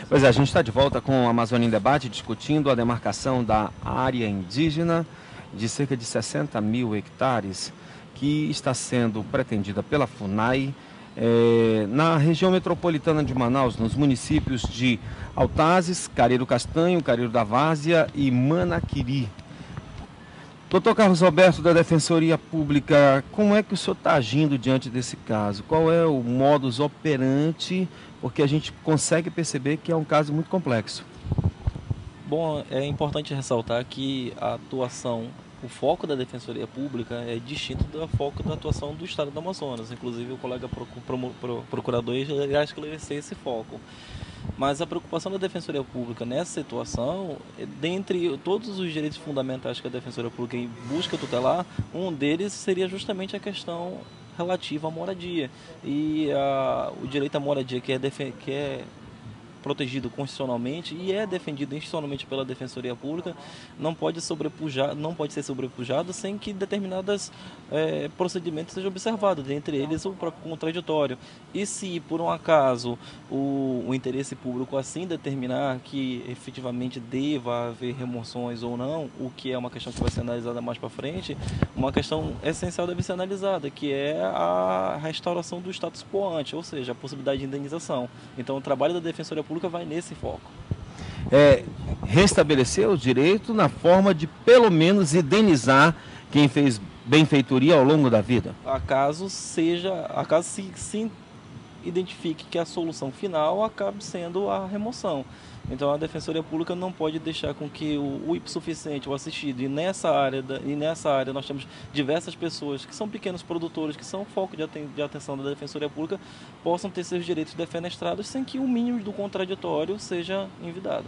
Pois é, a gente está de volta com a Amazônia em Debate, discutindo a demarcação da área indígena de cerca de 60 mil hectares, que está sendo pretendida pela FUNAI na região metropolitana de Manaus, nos municípios de Altazes, Careiro Castanho, Careiro da Várzea e Manaquiri. Doutor Carlos Alberto, da Defensoria Pública, como é que o senhor está agindo diante desse caso? Qual é o modus operandi? Porque a gente consegue perceber que é um caso muito complexo. Bom, é importante ressaltar que a atuação, o foco da Defensoria Pública é distinto do foco da atuação do Estado do Amazonas. Inclusive, o colega procurador irá esclarecer esse foco. Mas a preocupação da Defensoria Pública nessa situação, dentre todos os direitos fundamentais que a Defensoria Pública busca tutelar, um deles seria justamente a questão relativa à moradia. E o direito à moradia que é protegido constitucionalmente e é defendido institucionalmente pela Defensoria Pública, não pode ser sobrepujado sem que determinados procedimentos sejam observados, entre eles o próprio contraditório. E se por um acaso o interesse público assim determinar que efetivamente deva haver remoções ou não, o que é uma questão que vai ser analisada mais para frente, uma questão essencial deve ser analisada, que é a restauração do status quo ante, ou seja, a possibilidade de indenização. Então o trabalho da Defensoria Pública vai nesse foco. Restabelecer o direito na forma de pelo menos indenizar quem fez benfeitoria ao longo da vida. Acaso se identifique que a solução final acabe sendo a remoção. Então a Defensoria Pública não pode deixar com que o hipossuficiente, o assistido, e nessa área nós temos diversas pessoas que são pequenos produtores, que são foco de atenção da Defensoria Pública, possam ter seus direitos defenestrados sem que o mínimo do contraditório seja envidado.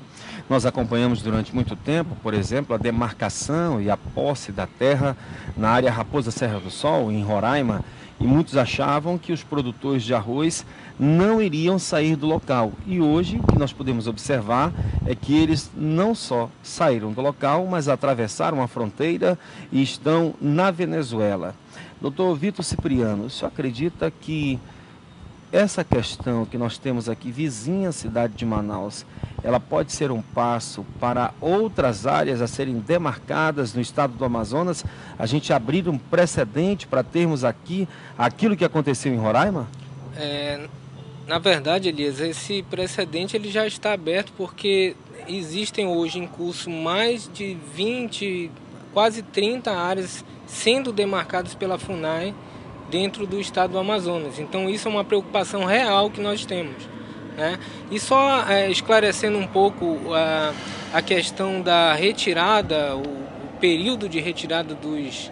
Nós acompanhamos durante muito tempo, por exemplo, a demarcação e a posse da terra na área Raposa Serra do Sol, em Roraima, e muitos achavam que os produtores de arroz não iriam sair do local. E hoje o que nós podemos observar é que eles não só saíram do local, mas atravessaram a fronteira e estão na Venezuela. Doutor Vitor Cipriano, o senhor acredita que essa questão que nós temos aqui, vizinha à cidade de Manaus, ela pode ser um passo para outras áreas a serem demarcadas no estado do Amazonas, a gente abrir um precedente para termos aqui aquilo que aconteceu em Roraima? Na verdade, Elias, esse precedente ele já está aberto porque existem hoje em curso mais de 20, quase 30 áreas sendo demarcadas pela FUNAI dentro do estado do Amazonas. Então isso é uma preocupação real que nós temos, né? E só esclarecendo um pouco a questão da retirada, o período de retirada dos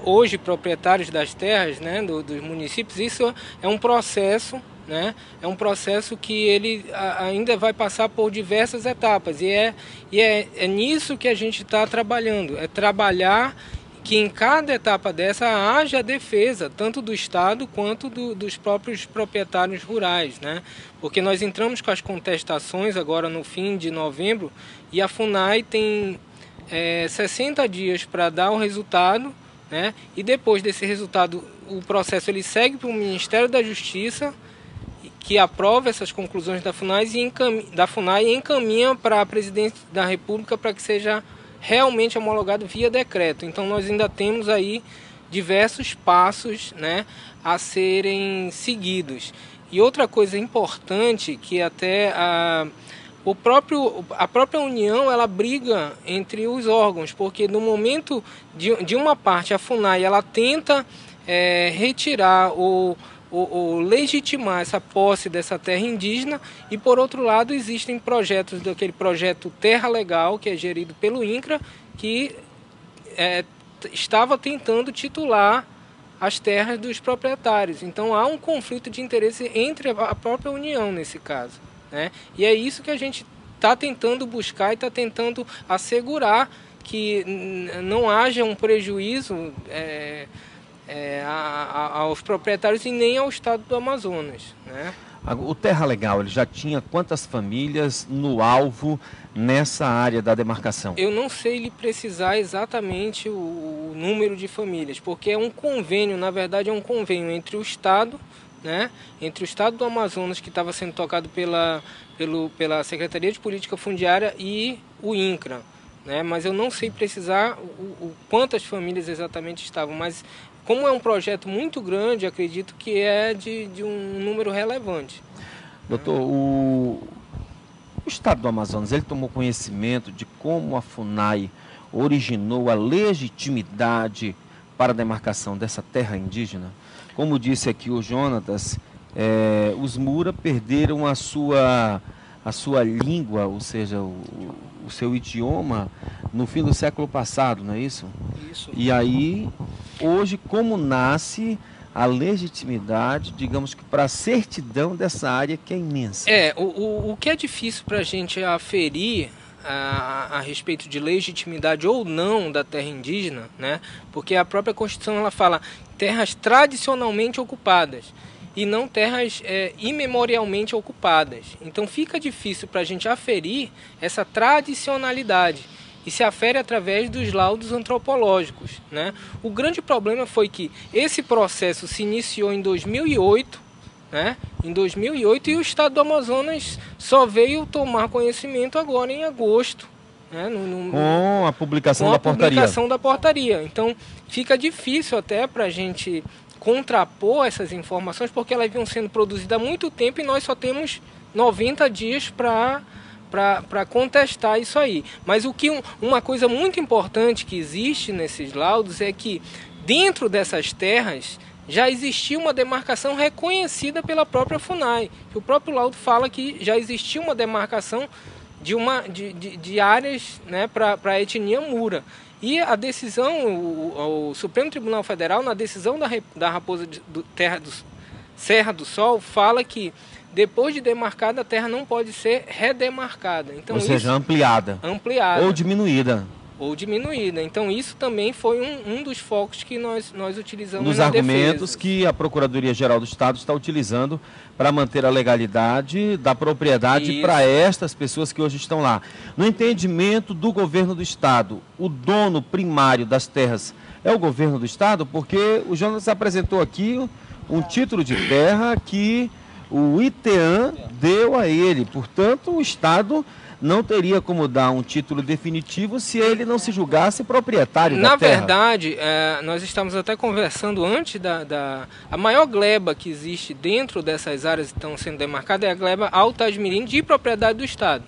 hoje proprietários das terras, né, dos municípios, isso é um processo, né? É um processo que ele ainda vai passar por diversas etapas e é nisso que a gente está trabalhando, é trabalhar que em cada etapa dessa haja a defesa, tanto do Estado quanto dos próprios proprietários rurais, né? Porque nós entramos com as contestações agora no fim de novembro e a FUNAI tem 60 dias para dar o resultado, né? E depois desse resultado o processo ele segue para o Ministério da Justiça, que aprova essas conclusões da FUNAI e encaminha para a Presidência da República para que seja realmente homologado via decreto. Então nós ainda temos aí diversos passos, né, a serem seguidos. E outra coisa importante que até a própria União ela briga entre os órgãos, porque no momento de uma parte a FUNAI ela tenta retirar ou legitimar essa posse dessa terra indígena e por outro lado existem projetos daquele projeto Terra Legal que é gerido pelo INCRA que estava tentando titular as terras dos proprietários. Então há um conflito de interesse entre a própria União nesse caso, né? E é isso que a gente está tentando buscar e está tentando assegurar que não haja um prejuízo aos proprietários e nem ao estado do Amazonas, né? O Terra Legal, ele já tinha quantas famílias no alvo nessa área da demarcação? Eu não sei lhe precisar exatamente o número de famílias, porque é um convênio, na verdade é um convênio entre o Estado, né, entre o Estado do Amazonas, que estava sendo tocado pela Secretaria de Política Fundiária, e o INCRA, né, mas eu não sei precisar quantas famílias exatamente estavam, mas como é um projeto muito grande, acredito que é de um número relevante. Doutor, o Estado do Amazonas, ele tomou conhecimento de como a FUNAI originou a legitimidade para a demarcação dessa terra indígena? Como disse aqui o Jonatas, os Mura perderam a sua língua, ou seja, o seu idioma no fim do século passado, não é isso? Isso. E aí, hoje, como nasce a legitimidade, digamos que para a certidão dessa área que é imensa? O que é difícil para a gente aferir a respeito de legitimidade ou não da terra indígena, né? Porque a própria Constituição ela fala terras tradicionalmente ocupadas e não terras imemorialmente ocupadas. Então fica difícil para a gente aferir essa tradicionalidade e se afere através dos laudos antropológicos, né? O grande problema foi que esse processo se iniciou em 2008, né? Em 2008, e o Estado do Amazonas só veio tomar conhecimento agora em agosto, né? Com a publicação com da a portaria. publicação da portaria. Então fica difícil até para a gente contrapor essas informações, porque elas vinham sendo produzidas há muito tempo e nós só temos 90 dias para contestar isso aí. Mas uma coisa muito importante que existe nesses laudos é que dentro dessas terras já existia uma demarcação reconhecida pela própria FUNAI. O próprio laudo fala que já existia uma demarcação de áreas, né, para a etnia Mura. E a decisão, o Supremo Tribunal Federal, na decisão da Raposa Serra do Sol, fala que depois de demarcada, a terra não pode ser redemarcada. Então, ou seja, ampliada. Ou diminuída. Então isso também foi um dos focos que nós utilizamos nos argumentos que a Procuradoria-Geral do Estado está utilizando para manter a legalidade da propriedade para estas pessoas que hoje estão lá. No entendimento do governo do Estado, o dono primário das terras é o governo do Estado? Porque o Jonas apresentou aqui um título de terra que o ITEAM deu a ele, portanto o Estado não teria como dar um título definitivo se ele não se julgasse proprietário da terra. Na verdade, nós estamos até conversando antes a maior gleba que existe dentro dessas áreas que estão sendo demarcadas é a gleba Alto Asmirim, de propriedade do Estado,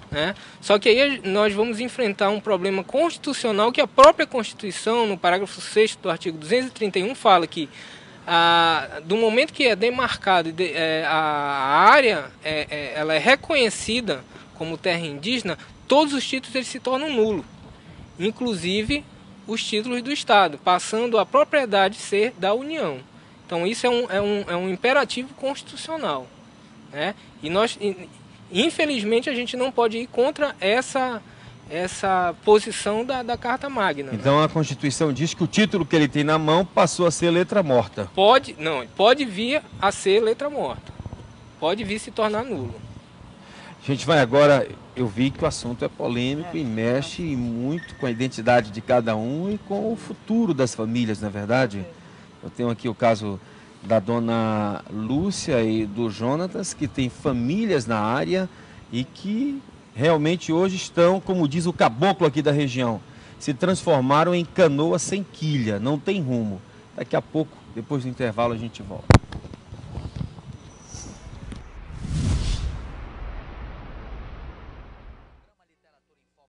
né? Só que aí nós vamos enfrentar um problema constitucional que a própria Constituição, no parágrafo 6º do artigo 231, fala que do momento que é demarcado, a área ela é reconhecida como terra indígena, todos os títulos eles se tornam nulos, inclusive os títulos do Estado, passando a propriedade ser da União. Então isso é um imperativo constitucional, né? E nós, infelizmente, a gente não pode ir contra essa posição da Carta Magna. Então, né? A Constituição diz que o título que ele tem na mão passou a ser letra morta. Pode vir a ser letra morta. Pode vir se tornar nulo. A gente vai agora, eu vi que o assunto é polêmico e mexe muito com a identidade de cada um e com o futuro das famílias, não é verdade? Eu tenho aqui o caso da dona Lúcia e do Jonatas, que tem famílias na área e que realmente hoje estão, como diz o caboclo aqui da região, se transformaram em canoa sem quilha, não tem rumo. Daqui a pouco, depois do intervalo, a gente volta.